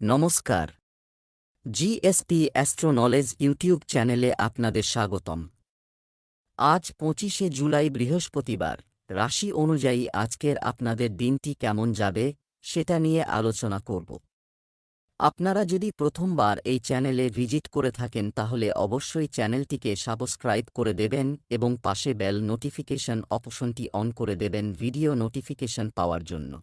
নমস্কার। GSP astro knowledge YouTube চ্যানেলে আপনাদের স্বাগতম। আজ 25শে জুলাই বৃহস্পতিবার। রাশি অনুযায়ী আজকের আপনাদের দিনটি কেমন যাবে সেটা নিয়ে আলোচনা করব। আপনারা যদি প্রথমবার এই চ্যানেলে ভিজিট করে থাকেন তাহলে অবশ্যই চ্যানেলটিকে সাবস্ক্রাইব করে দেবেন এবং পাশে বেল নোটিফিকেশন অপশনটি অন করে দেবেন ভিডিও নোটিফিকেশন পাওয়ার জন্য।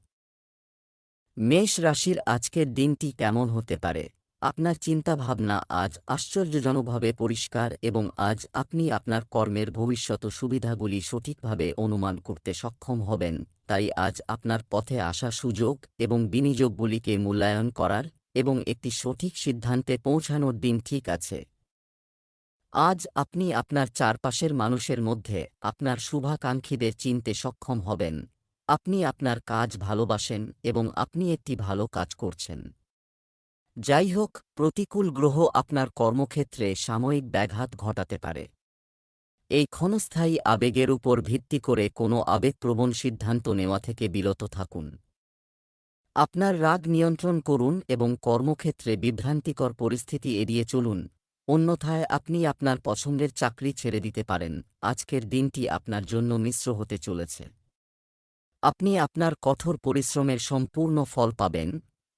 মেষ রাশির আজকের দিনটি কেমন হতে পারে? আপনার চিন্তাভাবনা আজ আশ্চর্যজনকভাবে পরিষ্কার এবং আজ আপনি আপনার কর্মের ভবিষ্যৎ সুবিধাগুলি সঠিকভাবে অনুমান করতে সক্ষম হবেন। তাই আজ আপনার পথে আসা সুযোগ এবং বিনিয়োগগুলিকে মূল্যায়ন করার এবং একটি সঠিক সিদ্ধান্তে পৌঁছানোর দিন ঠিক আছে। আজ আপনি আপনার চারপাশের মানুষের মধ্যে আপনার শুভাকাঙ্ক্ষীদের চিনতে সক্ষম হবেন। আপনি আপনার কাজ ভালোবাসেন এবং আপনি একটি ভালো কাজ করছেন। যাই হোক, প্রতিকূল গ্রহ আপনার কর্মক্ষেত্রে সাময়িক ব্যাঘাত ঘটাতে পারে। এই ক্ষণস্থায়ী আবেগের উপর ভিত্তি করে কোনো আবেগপ্রবণ সিদ্ধান্ত নেওয়া থেকে বিরত থাকুন। আপনার রাগ নিয়ন্ত্রণ করুন এবং কর্মক্ষেত্রে বিভ্রান্তিকর পরিস্থিতি এড়িয়ে চলুন, অন্যথায় আপনি আপনার পছন্দের চাকরি ছেড়ে দিতে পারেন। আজকের দিনটি আপনার জন্য মিশ্র হতে চলেছে। আপনি আপনার কঠোর পরিশ্রমের সম্পূর্ণ ফল পাবেন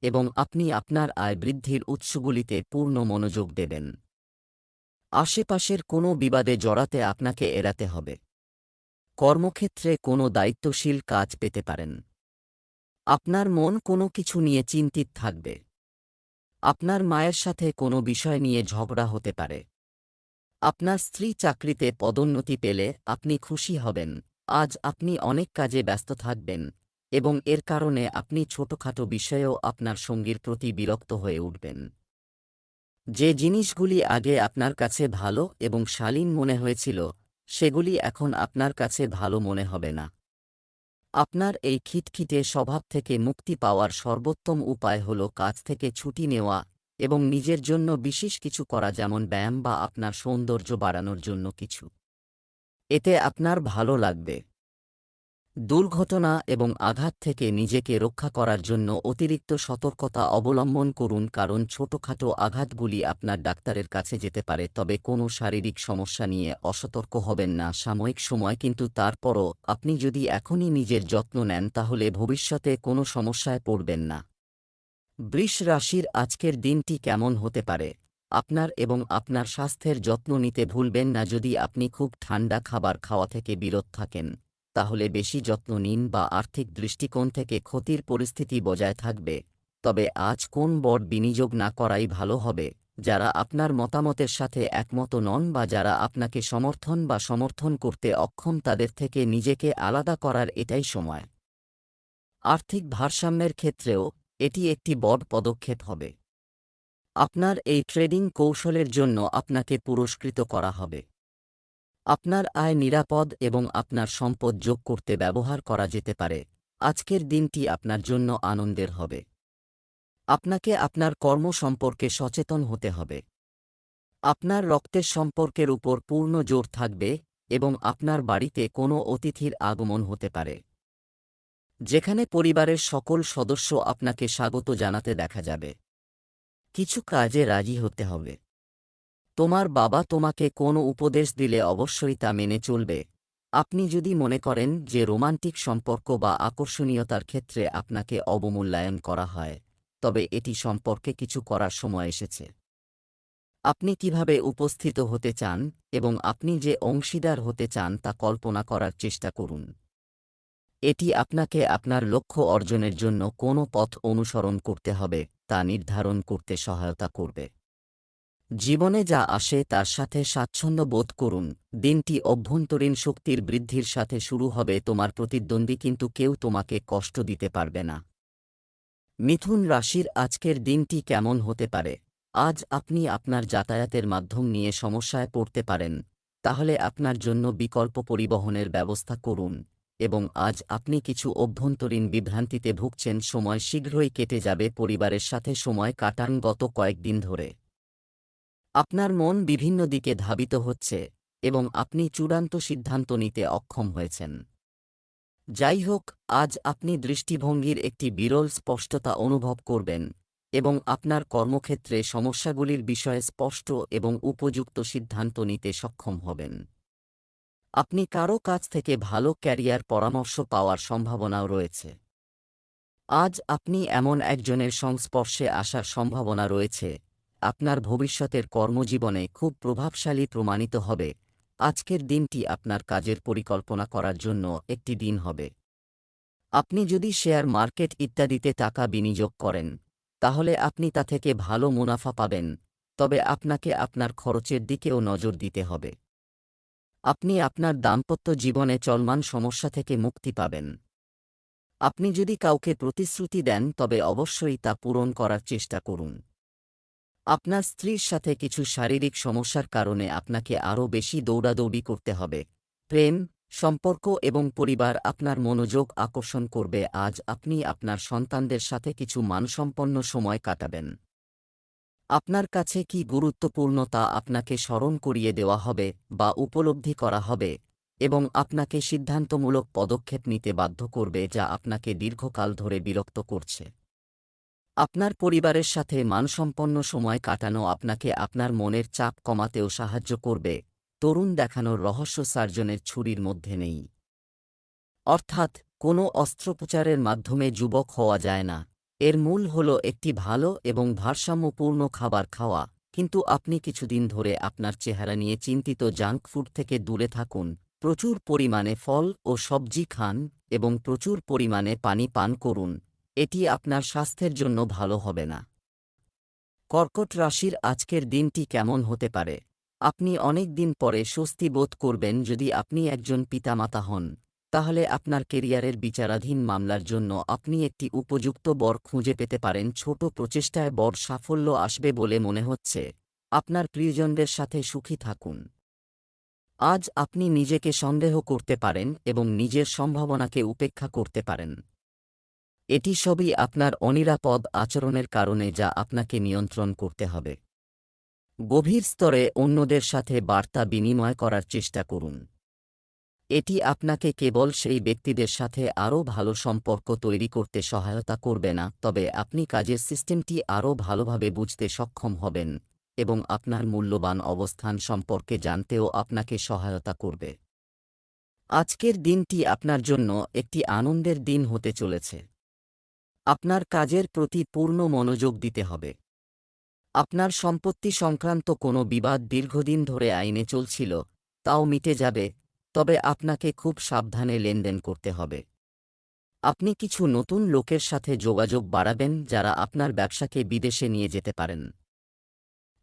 এবং আপনি আপনার আয় বৃদ্ধির উৎসগুলিতে পূর্ণ মনোযোগ দেবেন। আশেপাশের কোনো বিবাদে জড়াতে আপনাকে এড়াতে হবে। কর্মক্ষেত্রে কোনো দায়িত্বশীল কাজ পেতে পারেন। আপনার মন কোনো কিছু নিয়ে চিন্তিত থাকবে। আপনার মায়ের সাথে কোনো বিষয় নিয়ে ঝগড়া হতে পারে। আপনার স্ত্রী চাকরিতে পদোন্নতি পেলে আপনি খুশি হবেন। আজ আপনি অনেক কাজে ব্যস্ত থাকবেন এবং এর কারণে আপনি ছোটখাটো বিষয়েও আপনার সঙ্গীর প্রতি বিরক্ত হয়ে উঠবেন। যে জিনিসগুলি আগে আপনার কাছে ভালো এবং শালীন মনে হয়েছিল সেগুলি এখন আপনার কাছে ভালো মনে হবে না। আপনার এই খিটখিটে স্বভাব থেকে মুক্তি পাওয়ার সর্বোত্তম উপায় হল কাজ থেকে ছুটি নেওয়া এবং নিজের জন্য বিশেষ কিছু করা, যেমন ব্যায়াম বা আপনার সৌন্দর্য বাড়ানোর জন্য কিছু। এতে আপনার ভালো লাগবে। দুর্ঘটনা এবং আঘাত থেকে নিজেকে রক্ষা করার জন্য অতিরিক্ত সতর্কতা অবলম্বন করুন, কারণ ছোটখাটো আঘাতগুলি আপনার ডাক্তারের কাছে যেতে পারে। তবে কোনো শারীরিক সমস্যা নিয়ে অসতর্ক হবেন না সাময়িক সময়, কিন্তু তারপরও আপনি যদি এখনই নিজের যত্ন নেন তাহলে ভবিষ্যতে কোনো সমস্যায় পড়বেন না। বৃষ রাশির আজকের দিনটি কেমন হতে পারে? আপনার এবং আপনার স্বাস্থ্যের যত্ন নিতে ভুলবেন না। যদি আপনি খুব ঠান্ডা খাবার খাওয়া থেকে বিরত থাকেন তাহলে বেশি যত্ন নিন বা আর্থিক দৃষ্টিকোণ থেকে ক্ষতির পরিস্থিতি বজায় থাকবে। তবে আজ কোন বড় বিনিয়োগ না করাই ভালো হবে। যারা আপনার মতামতের সাথে একমত নন বা যারা আপনাকে সমর্থন করতে অক্ষম তাদের থেকে নিজেকে আলাদা করার এটাই সময়। আর্থিক ভারসাম্যের ক্ষেত্রেও এটি একটি বড় পদক্ষেপ হবে। আপনার এই ট্রেডিং কৌশলের জন্য আপনাকে পুরস্কৃত করা হবে। আপনার আয় নিরাপদ এবং আপনার সম্পদ যোগ করতে ব্যবহার করা যেতে পারে। আজকের দিনটি আপনার জন্য আনন্দের হবে। আপনাকে আপনার কর্ম সম্পর্কে সচেতন হতে হবে। আপনার রক্তের সম্পর্কের উপর পূর্ণ জোর থাকবে এবং আপনার বাড়িতে কোনো অতিথির আগমন হতে পারে, যেখানে পরিবারের সকল সদস্য আপনাকে স্বাগত জানাতে দেখা যাবে। কিছু কাজে রাজি হতে হবে। তোমার বাবা তোমাকে কোনো উপদেশ দিলে অবশ্যই তা মেনে চলবে। আপনি যদি মনে করেন যে রোমান্টিক সম্পর্ক বা আকর্ষণীয়তার ক্ষেত্রে আপনাকে অবমূল্যায়ন করা হয়, তবে এটি সম্পর্কে কিছু করার সময় এসেছে। আপনি কিভাবে উপস্থিত হতে চান এবং আপনি যে অংশীদার হতে চান তা কল্পনা করার চেষ্টা করুন। এটি আপনাকে আপনার লক্ষ্য অর্জনের জন্য কোন পথ অনুসরণ করতে হবে তা নির্ধারণ করতে সহায়তা করবে। জীবনে যা আসে তার সাথে স্বাচ্ছন্দ্য বোধ করুন। দিনটি অভ্যন্তরীণ শক্তির বৃদ্ধির সাথে শুরু হবে। তোমার প্রতিদ্বন্দ্বী কিন্তু কেউ তোমাকে কষ্ট দিতে পারবে না। মিথুন রাশির আজকের দিনটি কেমন হতে পারে? আজ আপনি আপনার যাতায়াতের মাধ্যম নিয়ে সমস্যায় পড়তে পারেন, তাহলে আপনার জন্য বিকল্প পরিবহনের ব্যবস্থা করুন এবং আজ আপনি কিছু অভ্যন্তরীণ বিভ্রান্তিতে ভুগছেন। সময় শীঘ্রই কেটে যাবে। পরিবারের সাথে সময় কাটান। গত কয়েকদিন ধরে আপনার মন বিভিন্ন দিকে ধাবিত হচ্ছে এবং আপনি চূড়ান্ত সিদ্ধান্ত নিতে অক্ষম হয়েছেন। যাই হোক, আজ আপনি দৃষ্টিভঙ্গির একটি বিরল স্পষ্টতা অনুভব করবেন এবং আপনার কর্মক্ষেত্রে সমস্যাগুলির বিষয়ে স্পষ্ট এবং উপযুক্ত সিদ্ধান্ত নিতে সক্ষম হবেন। আপনি কারও কাছ থেকে ভালো ক্যারিয়ার পরামর্শ পাওয়ার সম্ভাবনাও রয়েছে। আজ আপনি এমন একজনের সংস্পর্শে আসার সম্ভাবনা রয়েছে, আপনার ভবিষ্যতের কর্মজীবনে খুব প্রভাবশালী প্রমাণিত হবে। আজকের দিনটি আপনার কাজের পরিকল্পনা করার জন্য একটি দিন হবে। আপনি যদি শেয়ার মার্কেট ইত্যাদিতে টাকা বিনিয়োগ করেন, তাহলে আপনি তা থেকে ভালো মুনাফা পাবেন, তবে আপনাকে আপনার খরচের দিকেও নজর দিতে হবে। আপনি আপনার দাম্পত্য জীবনে চলমান সমস্যা থেকে মুক্তি পাবেন। আপনি যদি কাউকে প্রতিশ্রুতি দেন তবে অবশ্যই তা পূরণ করার চেষ্টা করুন। আপনার স্ত্রীর সাথে কিছু শারীরিক সমস্যার কারণে আপনাকে আরও বেশি দৌড়াদৌড়ি করতে হবে। প্রেম, সম্পর্ক এবং পরিবার আপনার মনোযোগ আকর্ষণ করবে। আজ আপনি আপনার সন্তানদের সাথে কিছু মানসম্পন্ন সময় কাটাবেন। আপনার কাছে কি গুরুত্বপূর্ণ তা আপনাকে স্মরণ করিয়ে দেওয়া হবে বা উপলব্ধি করা হবে, এবং আপনাকে সিদ্ধান্তমূলক পদক্ষেপ নিতে বাধ্য করবে যা আপনাকে দীর্ঘকাল ধরে বিরক্ত করছে। আপনার পরিবারের সাথে মানসম্পন্ন সময় কাটানো আপনাকে আপনার মনের চাপ কমাতেও সাহায্য করবে। তরুণ দেখানোর রহস্য সার্জনের ছুরির মধ্যে নেই। অর্থাৎ কোনো অস্ত্রোপচারের মাধ্যমে যুবক হওয়া যায় না। এর মূল হল একটি ভালো এবং ভারসাম্যপূর্ণ খাবার খাওয়া। কিন্তু আপনি কিছুদিন ধরে আপনার চেহারা নিয়ে চিন্তিত। জাঙ্ক ফুড থেকে দূরে থাকুন, প্রচুর পরিমাণে ফল ও সবজি খান এবং প্রচুর পরিমাণে পানি পান করুন। এটি আপনার স্বাস্থ্যের জন্য ভালো হবে না। কর্কট রাশির আজকের দিনটি কেমন হতে পারে? আপনি অনেক দিন পরে স্বস্তি বোধ করবেন। যদি আপনি একজন পিতামাতা হন, তাহলে আপনার কেরিয়ারের বিচারাধীন মামলার জন্য আপনি একটি উপযুক্ত বর খুঁজে পেতে পারেন। ছোট প্রচেষ্টায় বড় সাফল্য আসবে বলে মনে হচ্ছে। আপনার প্রিয়জনদের সাথে সুখী থাকুন। আজ আপনি নিজেকে সন্দেহ করতে পারেন এবং নিজের সম্ভাবনাকে উপেক্ষা করতে পারেন। এটি সবই আপনার অনিরাপদ আচরণের কারণে, যা আপনাকে নিয়ন্ত্রণ করতে হবে। গভীর স্তরে অন্যদের সাথে বার্তা বিনিময় করার চেষ্টা করুন। এটি আপনাকে কেবল সেই ব্যক্তিদের সাথে আরও ভালো সম্পর্ক তৈরি করতে সহায়তা করবে না, তবে আপনি কাজের সিস্টেমটি আরও ভালোভাবে বুঝতে সক্ষম হবেন এবং আপনার মূল্যবান অবস্থান সম্পর্কে জানতেও আপনাকে সহায়তা করবে। আজকের দিনটি আপনার জন্য একটি আনন্দের দিন হতে চলেছে। আপনার কাজের প্রতি পূর্ণ মনোযোগ দিতে হবে। আপনার সম্পত্তি সংক্রান্ত কোনো বিবাদ দীর্ঘদিন ধরে আইনে চলছিল, তাও মিটে যাবে, তবে আপনাকে খুব সাবধানে লেনদেন করতে হবে। আপনি কিছু নতুন লোকের সাথে যোগাযোগ বাড়াবেন যারা আপনার ব্যবসাকে বিদেশে নিয়ে যেতে পারেন।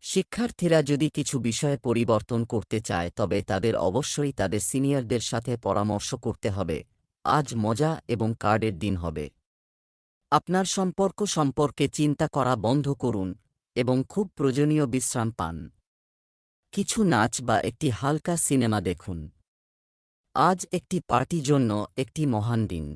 শিক্ষার্থীরা যদি কিছু বিষয়ে পরিবর্তন করতে চায় তবে তাদের অবশ্যই তাদের সিনিয়রদের সাথে পরামর্শ করতে হবে। আজ মজা এবং কার্ডের দিন হবে। আপনার সম্পর্ক সম্পর্কে চিন্তা করা বন্ধ করুন এবং খুব প্রয়োজনীয় বিশ্রাম পান। কিছু নাচ বা একটি হালকা সিনেমা দেখুন। আজ একটি পার্টির জন্য একটি মহান দিন।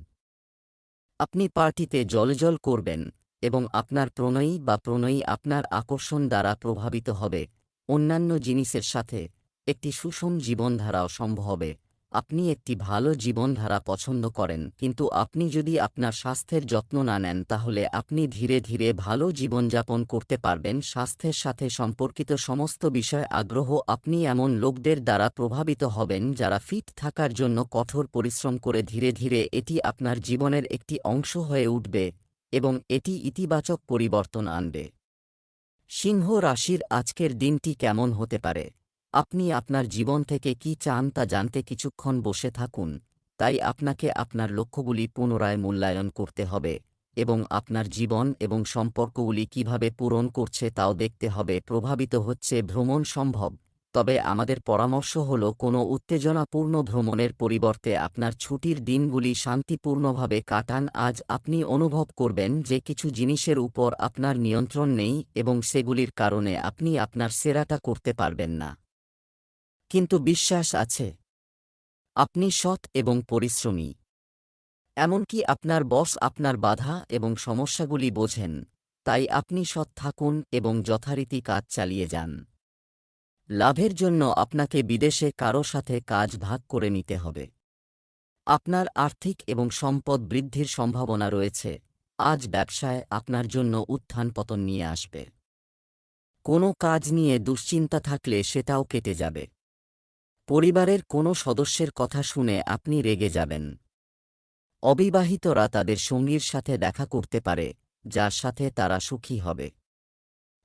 আপনি পার্টিতে জলজল করবেন এবং আপনার প্রণয়ী বা প্রণয়ী আপনার আকর্ষণ দ্বারা প্রভাবিত হবে। অন্যান্য জিনিসের সাথে একটি সুষম জীবনধারাও সম্ভব হবে। আপনি একটি ভালো জীবনধারা পছন্দ করেন, কিন্তু আপনি যদি আপনার স্বাস্থ্যের যত্ন না নেন তাহলে আপনি ধীরে ধীরে ভালো জীবনযাপন করতে পারবেন। স্বাস্থ্যের সাথে সম্পর্কিত সমস্ত বিষয় আগ্রহ। আপনি এমন লোকদের দ্বারা প্রভাবিত হবেন যারা ফিট থাকার জন্য কঠোর পরিশ্রম করে। ধীরে ধীরে এটি আপনার জীবনের একটি অংশ হয়ে উঠবে এবং এটি ইতিবাচক পরিবর্তন আনবে। সিংহ রাশির আজকের দিনটি কেমন হতে পারে? আপনি আপনার জীবন থেকে কি চান তা জানতে কিছুক্ষণ বসে থাকুন। তাই আপনাকে আপনার লক্ষ্যগুলি পুনরায় মূল্যায়ন করতে হবে এবং আপনার জীবন এবং সম্পর্কগুলি কিভাবে পূরণ করছে তাও দেখতে হবে। প্রভাবিত হচ্ছে ভ্রমণ সম্ভব, তবে আমাদের পরামর্শ হল কোনো উত্তেজনাপূর্ণ ভ্রমণের পরিবর্তে আপনার ছুটির দিনগুলি শান্তিপূর্ণভাবে কাটান। আজ আপনি অনুভব করবেন যে কিছু জিনিসের উপর আপনার নিয়ন্ত্রণ নেই এবং সেগুলির কারণে আপনি আপনার সেরাটা করতে পারবেন না, কিন্তু বিশ্বাস আছে। আপনি সৎ এবং পরিশ্রমী। এমনকি আপনার বস আপনার বাধা এবং সমস্যাগুলি বোঝেন, তাই আপনি সৎ থাকুন এবং যথারীতি কাজ চালিয়ে যান। লাভের জন্য আপনাকে বিদেশে কারো সাথে কাজ ভাগ করে নিতে হবে। আপনার আর্থিক এবং সম্পদ বৃদ্ধির সম্ভাবনা রয়েছে, আজ ব্যবসায় আপনার জন্য উত্থান পতন নিয়ে আসবে। কোনো কাজ নিয়ে দুশ্চিন্তা থাকলে সেটাও কেটে যাবে। পরিবারের কোনো সদস্যের কথা শুনে আপনি রেগে যাবেন। অবিবাহিতরা তাদের সঙ্গীর সাথে দেখা করতে পারে, যার সাথে তারা সুখী হবে।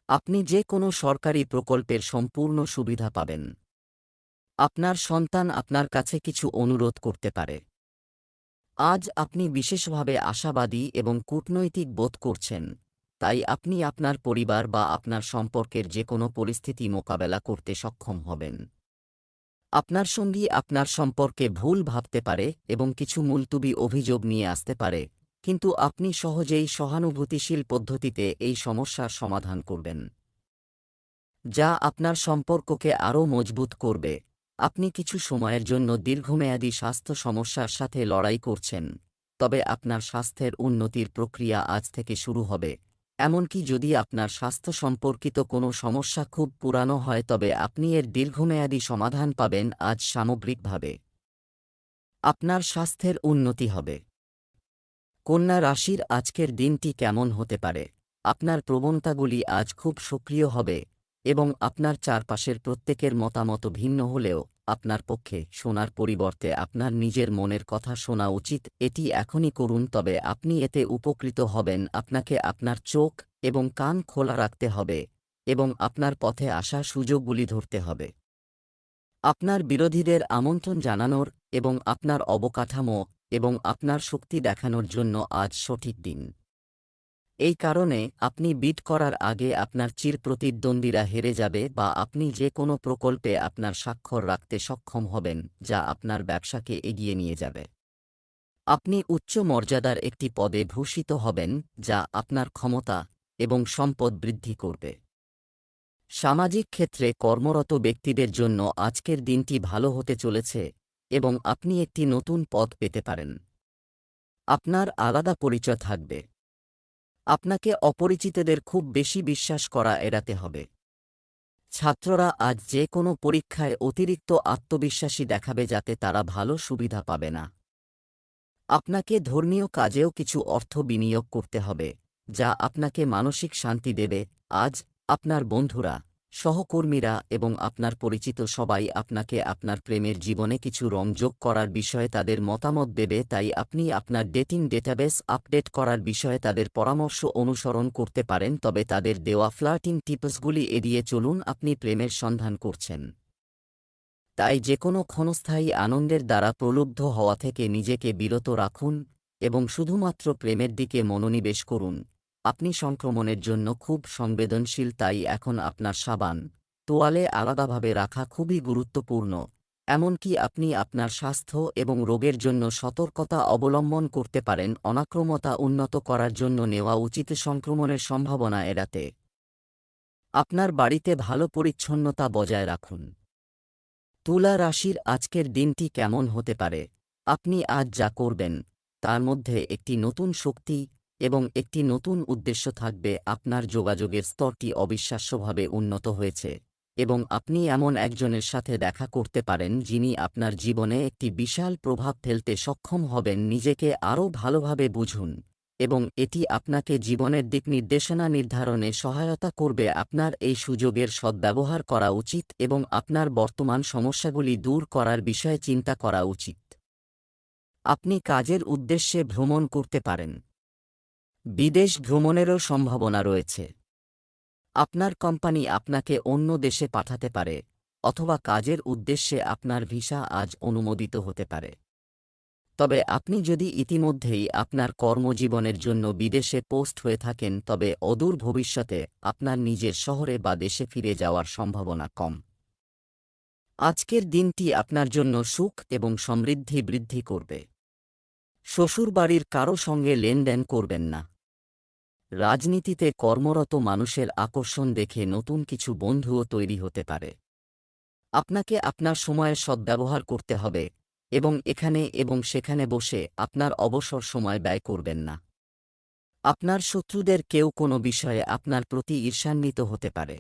আপনি যে কোনো সরকারি প্রকল্পের সম্পূর্ণ সুবিধা পাবেন। আপনার সন্তান আপনার কাছে কিছু অনুরোধ করতে পারে। আজ আপনি বিশেষভাবে আশাবাদী এবং কূটনৈতিক বোধ করছেন, তাই আপনি আপনার পরিবার বা আপনার সম্পর্কের যে কোনো পরিস্থিতি মোকাবেলা করতে সক্ষম হবেন। আপনার সঙ্গী আপনার সম্পর্কে ভুল ভাবতে পারে এবং কিছু মুলতুবি অভিযোগ নিয়ে আসতে পারে, কিন্তু আপনি সহজেই সহানুভূতিশীল পদ্ধতিতে এই সমস্যার সমাধান করবেন, যা আপনার সম্পর্ককে আরও মজবুত করবে। আপনি কিছু সময়ের জন্য দীর্ঘমেয়াদী স্বাস্থ্য সমস্যার সাথে লড়াই করছেন, তবে আপনার স্বাস্থ্যের উন্নতির প্রক্রিয়া আজ থেকে শুরু হবে। এমনকি যদি আপনার স্বাস্থ্য সম্পর্কিত কোনো সমস্যা খুব পুরানো হয়, তবে আপনি এর দীর্ঘমেয়াদী সমাধান পাবেন আজ সামগ্রিকভাবে। আপনার স্বাস্থ্যের উন্নতি হবে। কন্যা রাশির আজকের দিনটি কেমন হতে পারে? আপনার প্রবণতাগুলি আজ খুব সক্রিয় হবে এবং আপনার চারপাশের প্রত্যেকের মতামত ভিন্ন হলেও আপনার পক্ষে শোনার পরিবর্তে আপনার নিজের মনের কথা শোনা উচিত। এটি এখনই করুন, তবে আপনি এতে উপকৃত হবেন। আপনাকে আপনার চোখ এবং কান খোলা রাখতে হবে এবং আপনার পথে আসা সুযোগগুলি ধরতে হবে। আপনার বিরোধীদের আমন্ত্রণ জানানোর এবং আপনার অবকাঠামো এবং আপনার শক্তি দেখানোর জন্য আজ সঠিক দিন। এই কারণে আপনি বিট করার আগে আপনার চিরপ্রতিদ্বন্দ্বীরা হেরে যাবে বা আপনি যে কোনো প্রকল্পে আপনার স্বাক্ষর রাখতে সক্ষম হবেন, যা আপনার ব্যবসাকে এগিয়ে নিয়ে যাবে। আপনি উচ্চ মর্যাদার একটি পদে ভূষিত হবেন, যা আপনার ক্ষমতা এবং সম্পদ বৃদ্ধি করবে। সামাজিক ক্ষেত্রে কর্মরত ব্যক্তিদের জন্য আজকের দিনটি ভালো হতে চলেছে এবং আপনি একটি নতুন পদ পেতে পারেন। আপনার আলাদা পরিচয় থাকবে। আপনাকে অপরিচিতদের খুব বেশি বিশ্বাস করা এড়াতে হবে। ছাত্ররা আজ যে কোনো পরীক্ষায় অতিরিক্ত আত্মবিশ্বাসী দেখাবে যাতে তারা ভালো সুবিধা পাবে না। আপনাকে ধর্মীয় কাজেও কিছু অর্থ বিনিয়োগ করতে হবে, যা আপনাকে মানসিক শান্তি দেবে। আজ আপনার বন্ধুরা, সহকর্মীরা এবং আপনার পরিচিত সবাই আপনাকে আপনার প্রেমের জীবনে কিছু রং যোগ করার বিষয়ে তাদের মতামত দেবে, তাই আপনি আপনার ডেটিং ডেটাবেস আপডেট করার বিষয়ে তাদের পরামর্শ অনুসরণ করতে পারেন, তবে তাদের দেওয়া ফ্লার্টিং টিপসগুলি এড়িয়ে চলুন। আপনি প্রেমের সন্ধান করছেন, তাই যেকোনো ক্ষণস্থায়ী আনন্দের দ্বারা প্রলুব্ধ হওয়া থেকে নিজেকে বিরত রাখুন এবং শুধুমাত্র প্রেমের দিকে মনোনিবেশ করুন। আপনি সংক্রমণের জন্য খুব সংবেদনশীল, তাই এখন আপনার সাবান, তোয়ালে আলাদাভাবে রাখা খুবই গুরুত্বপূর্ণ। এমনকি আপনি আপনার স্বাস্থ্য এবং রোগের জন্য সতর্কতা অবলম্বন করতে পারেন। অনাক্রমতা উন্নত করার জন্য নেওয়া উচিত সংক্রমণের সম্ভাবনা এড়াতে। আপনার বাড়িতে ভালো পরিচ্ছন্নতা বজায় রাখুন। তুলা রাশির আজকের দিনটি কেমন হতে পারে? আপনি আজ যা করবেন তার মধ্যে একটি নতুন শক্তি এবং একটি নতুন উদ্দেশ্য থাকবে। আপনার যোগাযোগের স্তরটি অবিশ্বাস্যভাবে উন্নত হয়েছে এবং আপনি এমন একজনের সাথে দেখা করতে পারেন যিনি আপনার জীবনে একটি বিশাল প্রভাব ফেলতে সক্ষম হবেন। নিজেকে আরও ভালোভাবে বুঝুন এবং এটি আপনাকে জীবনের দিক নির্দেশনা নির্ধারণে সহায়তা করবে। আপনার এই সুযোগের সদ্ব্যবহার করা উচিত এবং আপনার বর্তমান সমস্যাগুলি দূর করার বিষয়ে চিন্তা করা উচিত। আপনি কাজের উদ্দেশ্যে ভ্রমণ করতে পারেন। বিদেশ ভ্রমণেরও সম্ভাবনা রয়েছে। আপনার কোম্পানি আপনাকে অন্য দেশে পাঠাতে পারে অথবা কাজের উদ্দেশ্যে আপনার ভিসা আজ অনুমোদিত হতে পারে। তবে আপনি যদি ইতিমধ্যেই আপনার কর্মজীবনের জন্য বিদেশে পোস্ট হয়ে থাকেন, তবে অদূর ভবিষ্যতে আপনার নিজের শহরে বা দেশে ফিরে যাওয়ার সম্ভাবনা কম। আজকের দিনটি আপনার জন্য সুখ এবং সমৃদ্ধি বৃদ্ধি করবে। শ্বশুরবাড়ির কারও সঙ্গে লেনদেন করবেন না। রাজনীতিতে কর্মরত মানুষের আকর্ষণ দেখে নতুন কিছু বন্ধুও তৈরি হতে পারে। আপনাকে আপনার সময়ের সদ্ব্যবহার করতে হবে এবং এখানে এবং সেখানে বসে আপনার অবসর সময় ব্যয় করবেন না। আপনার শত্রুদের কেউ কোনো বিষয়ে আপনার প্রতি ঈর্ষান্বিত হতে পারে।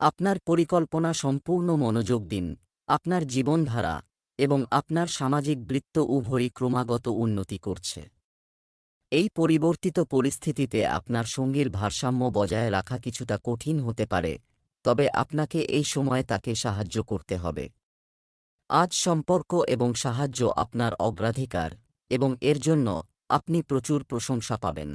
আপনার পরিকল্পনা সম্পূর্ণ মনোযোগ দিন। আপনার জীবনধারা এবং আপনার সামাজিক বৃত্ত উভয়ই ক্রমাগত উন্নতি করছে। এই পরিবর্তিত পরিস্থিতিতে আপনার সঙ্গীর ভারসাম্য বজায় রাখা কিছুটা কঠিন হতে পারে, তবে আপনাকে এই সময় তাকে সাহায্য করতে হবে। আজ সম্পর্ক এবং সাহায্য আপনার অগ্রাধিকার, এবং এর জন্য আপনি প্রচুর প্রশংসা পাবেন।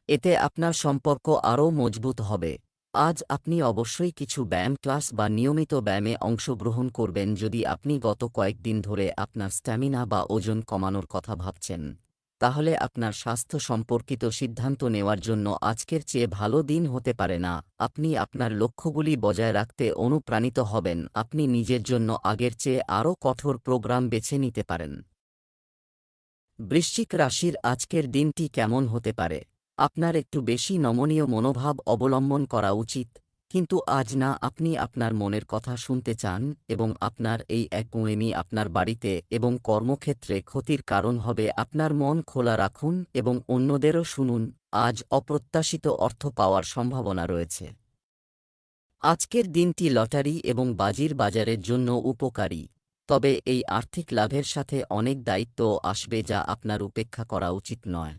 এতে আপনার সম্পর্ক আরও মজবুত হবে। আজ আপনি অবশ্যই কিছু ব্যায়াম ক্লাস বা নিয়মিত ব্যায়ামে অংশগ্রহণ করবেন যদি আপনি গত কয়েকদিন ধরে আপনার স্ট্যামিনা বা ওজন কমানোর কথা ভাবছেন। তাহলে আপনার স্বাস্থ্য সম্পর্কিত সিদ্ধান্ত নেওয়ার জন্য আজকের চেয়ে ভালো দিন হতে পারে না। আপনি আপনার লক্ষ্যগুলি বজায় রাখতে অনুপ্রাণিত হবেন। আপনি নিজের জন্য আগের চেয়ে আরও কঠোর প্রোগ্রাম বেছে নিতে পারেন। বৃশ্চিক রাশির আজকের দিনটি কেমন হতে পারে? আপনার একটু বেশি নমনীয় মনোভাব অবলম্বন করা উচিত, কিন্তু আজ না, আপনি আপনার মনের কথা শুনতে চান এবং আপনার এই একগুঁয়েমি আপনার বাড়িতে এবং কর্মক্ষেত্রে ক্ষতির কারণ হবে। আপনার মন খোলা রাখুন এবং অন্যদেরও শুনুন। আজ অপ্রত্যাশিত অর্থ পাওয়ার সম্ভাবনা রয়েছে। আজকের দিনটি লটারি এবং বাজির বাজারের জন্য উপকারী, তবে এই আর্থিক লাভের সাথে অনেক দায়িত্বও আসবে যা আপনার উপেক্ষা করা উচিত নয়।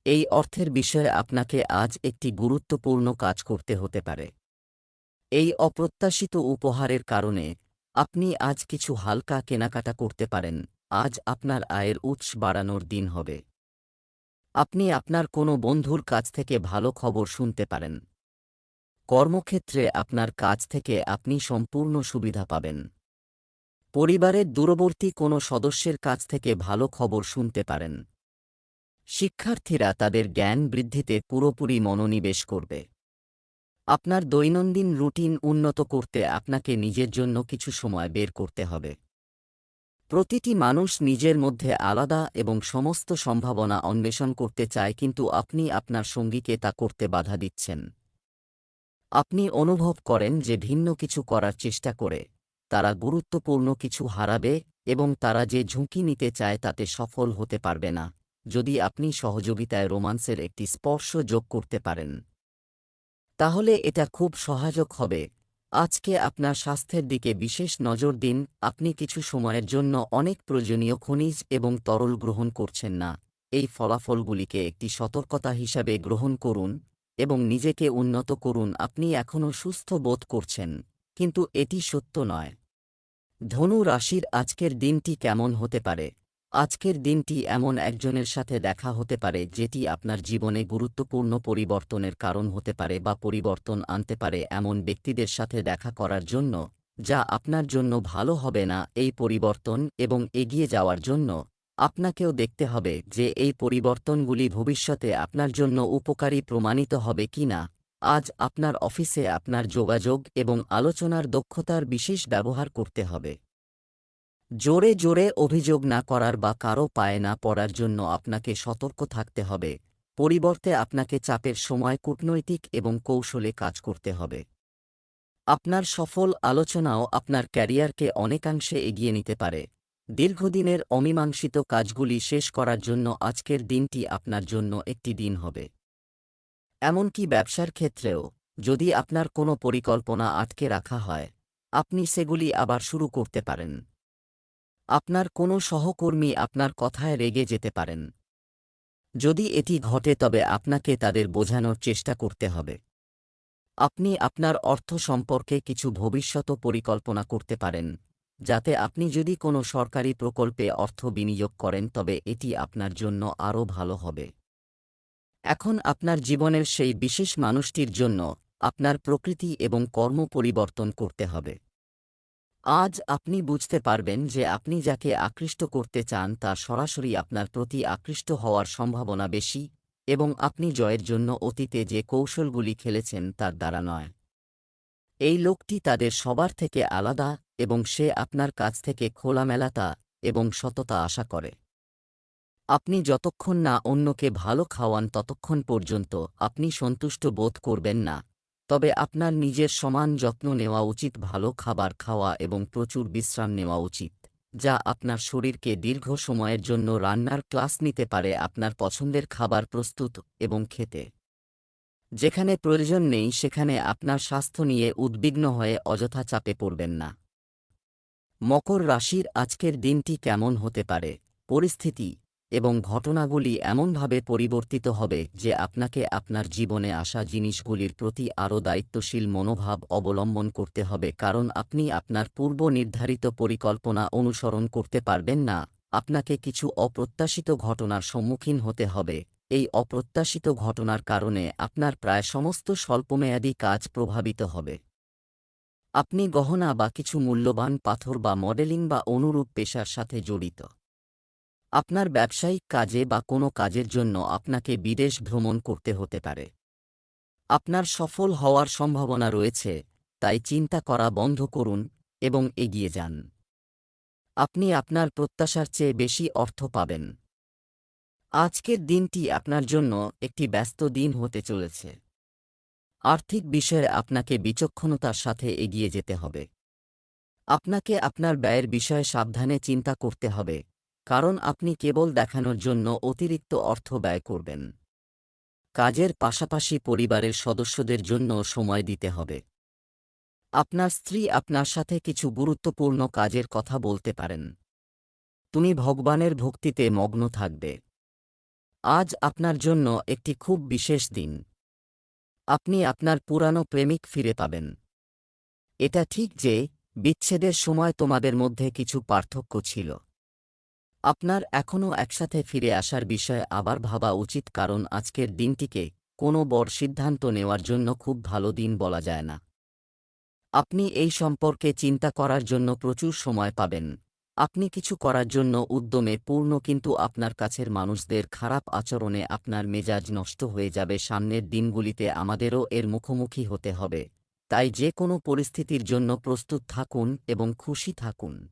এই অর্থের বিষয়ে আপনাকে আজ একটি গুরুত্বপূর্ণ কাজ করতে হতে পারে। এই অপ্রত্যাশিত উপহারের কারণে আপনি আজ কিছু হালকা কেনাকাটা করতে পারেন। আজ আপনার আয়ের উৎস বাড়ানোর দিন হবে। আপনি আপনার কোনো বন্ধুর কাছ থেকে ভালো খবর শুনতে পারেন। কর্মক্ষেত্রে আপনার কাজ থেকে আপনি সম্পূর্ণ সুবিধা পাবেন। পরিবারের দূরবর্তী কোনো সদস্যের কাছ থেকে ভালো খবর শুনতে পারেন। শিক্ষার্থীরা তাদের জ্ঞান বৃদ্ধিতে পুরোপুরি মনোনিবেশ করবে। আপনার দৈনন্দিন রুটিন উন্নত করতে আপনাকে নিজের জন্য কিছু সময় বের করতে হবে। প্রতিটি মানুষ নিজের মধ্যে আলাদা এবং সমস্ত সম্ভাবনা অন্বেষণ করতে চায়, কিন্তু আপনি আপনার সঙ্গীকে তা করতে বাধা দিচ্ছেন। আপনি অনুভব করেন যে ভিন্ন কিছু করার চেষ্টা করে তারা গুরুত্বপূর্ণ কিছু হারাবে এবং তারা যে ঝুঁকি নিতে চায় তাতে সফল হতে পারবে না। যদি আপনি সহযোগিতায় রোমান্সের একটি স্পর্শ যোগ করতে পারেন, তাহলে এটা খুব সহায়ক হবে। আজকে আপনার স্বাস্থ্যের দিকে বিশেষ নজর দিন। আপনি কিছু সময়ের জন্য অনেক প্রয়োজনীয় খনিজ এবং তরল গ্রহণ করছেন না। এই ফলাফলগুলিকে একটি সতর্কতা হিসাবে গ্রহণ করুন এবং নিজেকে উন্নত করুন। আপনি এখনও সুস্থ বোধ করছেন, কিন্তু এটি সত্য নয়। ধনু রাশির আজকের দিনটি কেমন হতে পারে? আজকের দিনটি এমন একজনের সাথে দেখা হতে পারে যেটি আপনার জীবনে গুরুত্বপূর্ণ পরিবর্তনের কারণ হতে পারে বা পরিবর্তন আনতে পারে। এমন ব্যক্তিদের সাথে দেখা করার জন্য যা আপনার জন্য ভালো হবে না। এই পরিবর্তন এবং এগিয়ে যাওয়ার জন্য আপনাকেও দেখতে হবে যে এই পরিবর্তনগুলি ভবিষ্যতে আপনার জন্য উপকারী প্রমাণিত হবে কিনা। আজ আপনার অফিসে আপনার যোগাযোগ এবং আলোচনার দক্ষতার বিশেষ ব্যবহার করতে হবে। জোরে জোরে অভিযোগ না করার বা কারো পায়ে না পড়ার জন্য আপনাকে সতর্ক থাকতে হবে। পরিবর্তে আপনাকে চাপের সময় কূটনৈতিক এবং কৌশলে কাজ করতে হবে। আপনার সফল আলোচনাও আপনার ক্যারিয়ারকে অনেকাংশে এগিয়ে নিতে পারে। দীর্ঘদিনের অমীমাংসিত কাজগুলি শেষ করার জন্য আজকের দিনটি আপনার জন্য একটি দিন হবে। এমনকি ব্যবসার ক্ষেত্রেও যদি আপনার কোনো পরিকল্পনা আটকে রাখা হয়, আপনি সেগুলি আবার শুরু করতে পারেন। আপনার কোনো সহকর্মী আপনার কথায় রেগে যেতে পারেন। যদি এটি ঘটে তবে আপনাকে তাদের বোঝানোর চেষ্টা করতে হবে। আপনি আপনার অর্থ সম্পর্কে কিছু ভবিষ্যৎ পরিকল্পনা করতে পারেন, যাতে আপনি যদি কোনো সরকারি প্রকল্পে অর্থ বিনিয়োগ করেন তবে এটি আপনার জন্য আরও ভালো হবে। এখন আপনার জীবনের সেই বিশেষ মানুষটির জন্য আপনার প্রকৃতি এবং কর্ম পরিবর্তন করতে হবে। আজ আপনি বুঝতে পারবেন যে আপনি যাকে আকৃষ্ট করতে চান তার সরাসরি আপনার প্রতি আকৃষ্ট হওয়ার সম্ভাবনা বেশি, এবং আপনি জয়ের জন্য অতীতে যে কৌশলগুলি খেলেছেন তার দ্বারা নয়। এই লোকটি তাদের সবার থেকে আলাদা এবং সে আপনার কাছ থেকে খোলামেলাতা এবং সততা আশা করে। আপনি যতক্ষণ না অন্যকে ভালো খাওয়ান ততক্ষণ পর্যন্ত আপনি সন্তুষ্ট বোধ করবেন না। তবে আপনার নিজের সমান যত্ন নেওয়া উচিত। ভালো খাবার খাওয়া এবং প্রচুর বিশ্রাম নেওয়া উচিত, যা আপনার শরীরকে দীর্ঘ সময়ের জন্য রান্নার ক্লাস নিতে পারে। আপনার পছন্দের খাবার প্রস্তুত এবং খেতে যেখানে প্রয়োজন নেই সেখানে আপনার স্বাস্থ্য নিয়ে উদ্বিগ্ন হয়ে অযথা চাপে পড়বেন না। মকর রাশির আজকের দিনটি কেমন হতে পারে? পরিস্থিতি এবং ঘটনাগুলি এমনভাবে পরিবর্তিত হবে যে আপনাকে আপনার জীবনে আসা জিনিসগুলির প্রতি আরও দায়িত্বশীল মনোভাব অবলম্বন করতে হবে, কারণ আপনি আপনার পূর্ব নির্ধারিত পরিকল্পনা অনুসরণ করতে পারবেন না। আপনাকে কিছু অপ্রত্যাশিত ঘটনার সম্মুখীন হতে হবে। এই অপ্রত্যাশিত ঘটনার কারণে আপনার প্রায় সমস্ত স্বল্পমেয়াদী কাজ প্রভাবিত হবে। আপনি গহনা বা কিছু মূল্যবান পাথর বা মডেলিং বা অনুরূপ পেশার সাথে জড়িত। আপনার ব্যবসায়িক কাজে বা কোনো কাজের জন্য আপনাকে বিদেশ ভ্রমণ করতে হতে পারে। আপনার সফল হওয়ার সম্ভাবনা রয়েছে, তাই চিন্তা করা বন্ধ করুন এবং এগিয়ে যান। আপনি আপনার প্রত্যাশার চেয়ে বেশি অর্থ পাবেন। আজকের দিনটি আপনার জন্য একটি ব্যস্ত দিন হতে চলেছে। আর্থিক বিষয়ে আপনাকে বিচক্ষণতার সাথে এগিয়ে যেতে হবে। আপনাকে আপনার ব্যয়ের বিষয়ে সাবধানে চিন্তা করতে হবে, কারণ আপনি কেবল দেখানোর জন্য অতিরিক্ত অর্থ ব্যয় করবেন। কাজের পাশাপাশি পরিবারের সদস্যদের জন্য সময় দিতে হবে। আপনার স্ত্রী আপনার সাথে কিছু গুরুত্বপূর্ণ কাজের কথা বলতে পারেন। তুমি ভগবানের ভক্তিতে মগ্ন থাকবে। আজ আপনার জন্য একটি খুব বিশেষ দিন। আপনি আপনার পুরানো প্রেমিক ফিরে পাবেন। এটা ঠিক যে বিচ্ছেদের সময় তোমাদের মধ্যে কিছু পার্থক্য ছিল। আপনার এখনও একসাথে ফিরে আসার বিষয়ে আবার ভাবা উচিত, কারণ আজকের দিনটিকে কোনো বড় সিদ্ধান্ত নেওয়ার জন্য খুব ভালো দিন বলা যায় না। আপনি এই সম্পর্কে চিন্তা করার জন্য প্রচুর সময় পাবেন। আপনি কিছু করার জন্য উদ্যমে পূর্ণ, কিন্তু আপনার কাছের মানুষদের খারাপ আচরণে আপনার মেজাজ নষ্ট হয়ে যাবে। সামনের দিনগুলিতে আমাদেরও এর মুখোমুখি হতে হবে, তাই যে কোনো পরিস্থিতির জন্য প্রস্তুত থাকুন এবং খুশি থাকুন।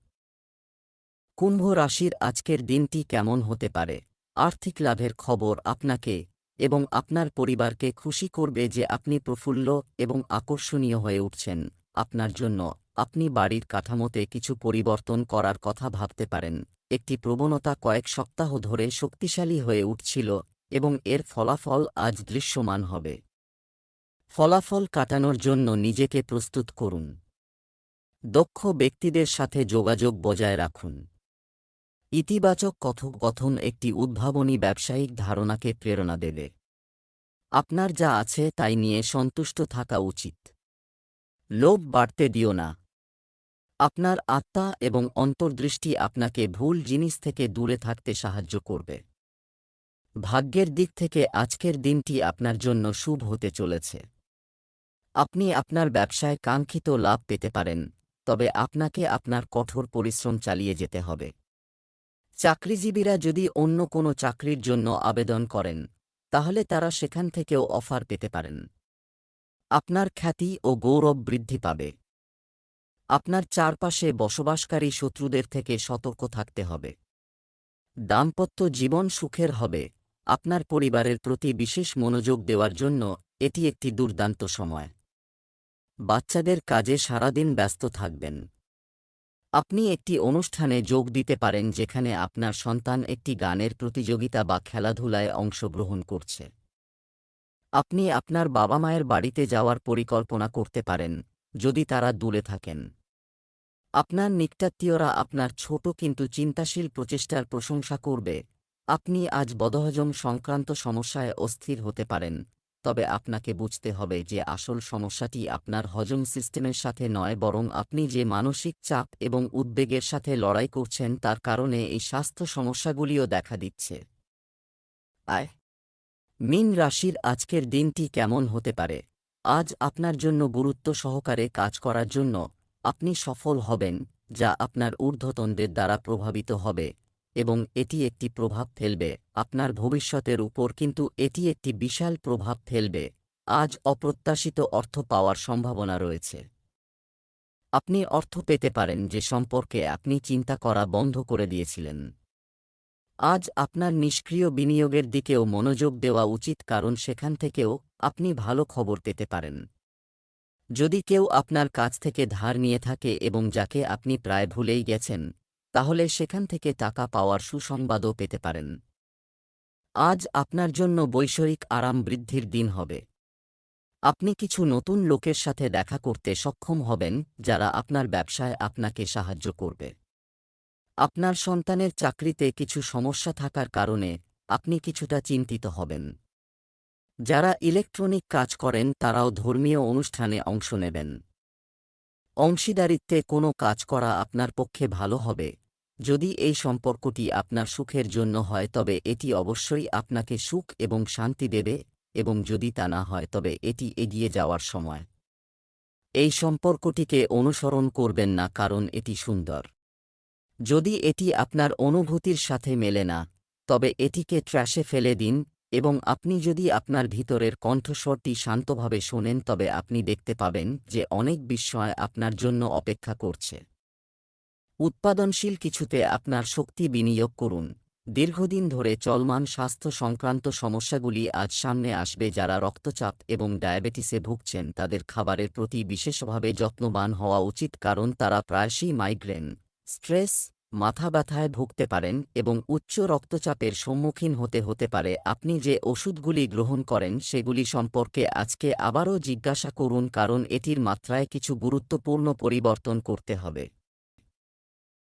কুম্ভ রাশির আজকের দিনটি কেমন হতে পারে? আর্থিক লাভের খবর আপনাকে এবং আপনার পরিবারকে খুশি করবে যে আপনি প্রফুল্ল এবং আকর্ষণীয় হয়ে উঠছেন। আপনার জন্য আপনি বাড়ির কাঠামোতে কিছু পরিবর্তন করার কথা ভাবতে পারেন। একটি প্রবণতা কয়েক সপ্তাহ ধরে শক্তিশালী হয়ে উঠছিল এবং এর ফলাফল আজ দৃশ্যমান হবে। ফলাফল কাটানোর জন্য নিজেকে প্রস্তুত করুন। দক্ষ ব্যক্তিদের সাথে যোগাযোগ বজায় রাখুন। ইতিবাচক কথোপকথন একটি উদ্ভাবনী ব্যবসায়িক ধারণাকে প্রেরণা দেবে। আপনার যা আছে তাই নিয়ে সন্তুষ্ট থাকা উচিত। লোভ বাড়তে দিও না। আপনার আত্মা এবং অন্তর্দৃষ্টি আপনাকে ভুল জিনিস থেকে দূরে থাকতে সাহায্য করবে। ভাগ্যের দিক থেকে আজকের দিনটি আপনার জন্য শুভ হতে চলেছে। আপনি আপনার ব্যবসায় কাঙ্ক্ষিত লাভ পেতে পারেন, তবে আপনাকে আপনার কঠোর পরিশ্রম চালিয়ে যেতে হবে। চাকরিজীবীরা যদি অন্য কোনো চাকরির জন্য আবেদন করেন, তাহলে তারা সেখান থেকেও অফার পেতে পারেন। আপনার খ্যাতি ও গৌরব বৃদ্ধি পাবে। আপনার চারপাশে বসবাসকারী শত্রুদের থেকে সতর্ক থাকতে হবে। দাম্পত্য জীবন সুখের হবে। আপনার পরিবারের প্রতি বিশেষ মনোযোগ দেওয়ার জন্য এটি একটি দুর্দান্ত সময়। বাচ্চাদের কাজে সারাদিন ব্যস্ত থাকবেন। আপনি একটি অনুষ্ঠানে যোগ দিতে পারেন যেখানে আপনার সন্তান একটি গানের প্রতিযোগিতা বা খেলাধুলায় অংশগ্রহণ করছে। আপনি আপনার বাবা-মায়ের বাড়িতে যাওয়ার পরিকল্পনা করতে পারেন, যদি তারা দূরে থাকেন। আপনার নিকটাত্মীয়রা আপনার ছোট কিন্তু চিন্তাশীল প্রচেষ্টার প্রশংসা করবে। আপনি আজ বদহজম সংক্রান্ত সমস্যায় অস্থির হতে পারেন, তবে আপনাকে বুঝতে হবে যে আসল সমস্যাটি আপনার হজম সিস্টেমের সাথে নয়, বরং আপনি যে মানসিক চাপ এবং উদ্বেগের সাথে লড়াই করছেন তার কারণে এই স্বাস্থ্য সমস্যাগুলিও দেখা দিচ্ছে। আয় মীন রাশির আজকের দিনটি কেমন হতে পারে? আজ আপনার জন্য গুরুত্ব সহকারে কাজ করার জন্য আপনি সফল হবেন, যা আপনার ঊর্ধ্বতনদের দ্বারা প্রভাবিত হবে এবং এটি একটি প্রভাব ফেলবে আপনার ভবিষ্যতের উপর, কিন্তু এটি একটি বিশাল প্রভাব ফেলবে। আজ অপ্রত্যাশিত অর্থ পাওয়ার সম্ভাবনা রয়েছে। আপনি অর্থ পেতে পারেন যে সম্পর্কে আপনি চিন্তা করা বন্ধ করে দিয়েছিলেন। আজ আপনার নিষ্ক্রিয় বিনিয়োগের দিকেও মনোযোগ দেওয়া উচিত, কারণ সেখান থেকেও আপনি ভালো খবর পেতে পারেন। যদি কেউ আপনার কাছ থেকে ধার নিয়ে থাকে এবং যাকে আপনি প্রায় ভুলেই গেছেন, তাহলে সেখান থেকে টাকা পাওয়ার সুসংবাদও পেতে পারেন। আজ আপনার জন্য বৈষয়িক আরাম বৃদ্ধির দিন হবে। আপনি কিছু নতুন লোকের সাথে দেখা করতে সক্ষম হবেন, যারা আপনার ব্যবসায় আপনাকে সাহায্য করবে। আপনার সন্তানের চাকরিতে কিছু সমস্যা থাকার কারণে আপনি কিছুটা চিন্তিত হবেন। যারা ইলেকট্রনিক কাজ করেন তারাও ধর্মীয় অনুষ্ঠানে অংশ নেবেন। অংশীদারিত্বে কোনো কাজ করা আপনার পক্ষে ভালো হবে। যদি এই সম্পর্কটি আপনার সুখের জন্য হয় তবে এটি অবশ্যই আপনাকে সুখ এবং শান্তি দেবে, এবং যদি তা না হয় তবে এটি এগিয়ে যাওয়ার সময়। এই সম্পর্কটিকে অনুসরণ করবেন না কারণ এটি সুন্দর। যদি এটি আপনার অনুভূতির সাথে মেলে না, তবে এটিকে ট্র্যাশে ফেলে দিন, এবং আপনি যদি আপনার ভিতরের কণ্ঠস্বরটি শান্তভাবে শোনেন তবে আপনি দেখতে পাবেন যে অনেক বিস্ময় আপনার জন্য অপেক্ষা করছে। উৎপাদনশীল কিছুতে আপনার শক্তি বিনিয়োগ করুন। দীর্ঘদিন ধরে চলমান স্বাস্থ্য সংক্রান্ত সমস্যাগুলি আজ সামনে আসবে। যারা রক্তচাপ এবং ডায়াবেটিসে ভুগছেন তাদের খাবারের প্রতি বিশেষভাবে যত্নবান হওয়া উচিত, কারণ তারা প্রায়শই মাইগ্রেন, স্ট্রেস, মাথা ব্যথায় ভুগতে পারেন এবং উচ্চ রক্তচাপের সম্মুখীন হতে পারে। আপনি যে ওষুধগুলি গ্রহণ করেন সেগুলি সম্পর্কে আজকে আবারও জিজ্ঞাসা করুন, কারণ এটির মাত্রায় কিছু গুরুত্বপূর্ণ পরিবর্তন করতে হবে।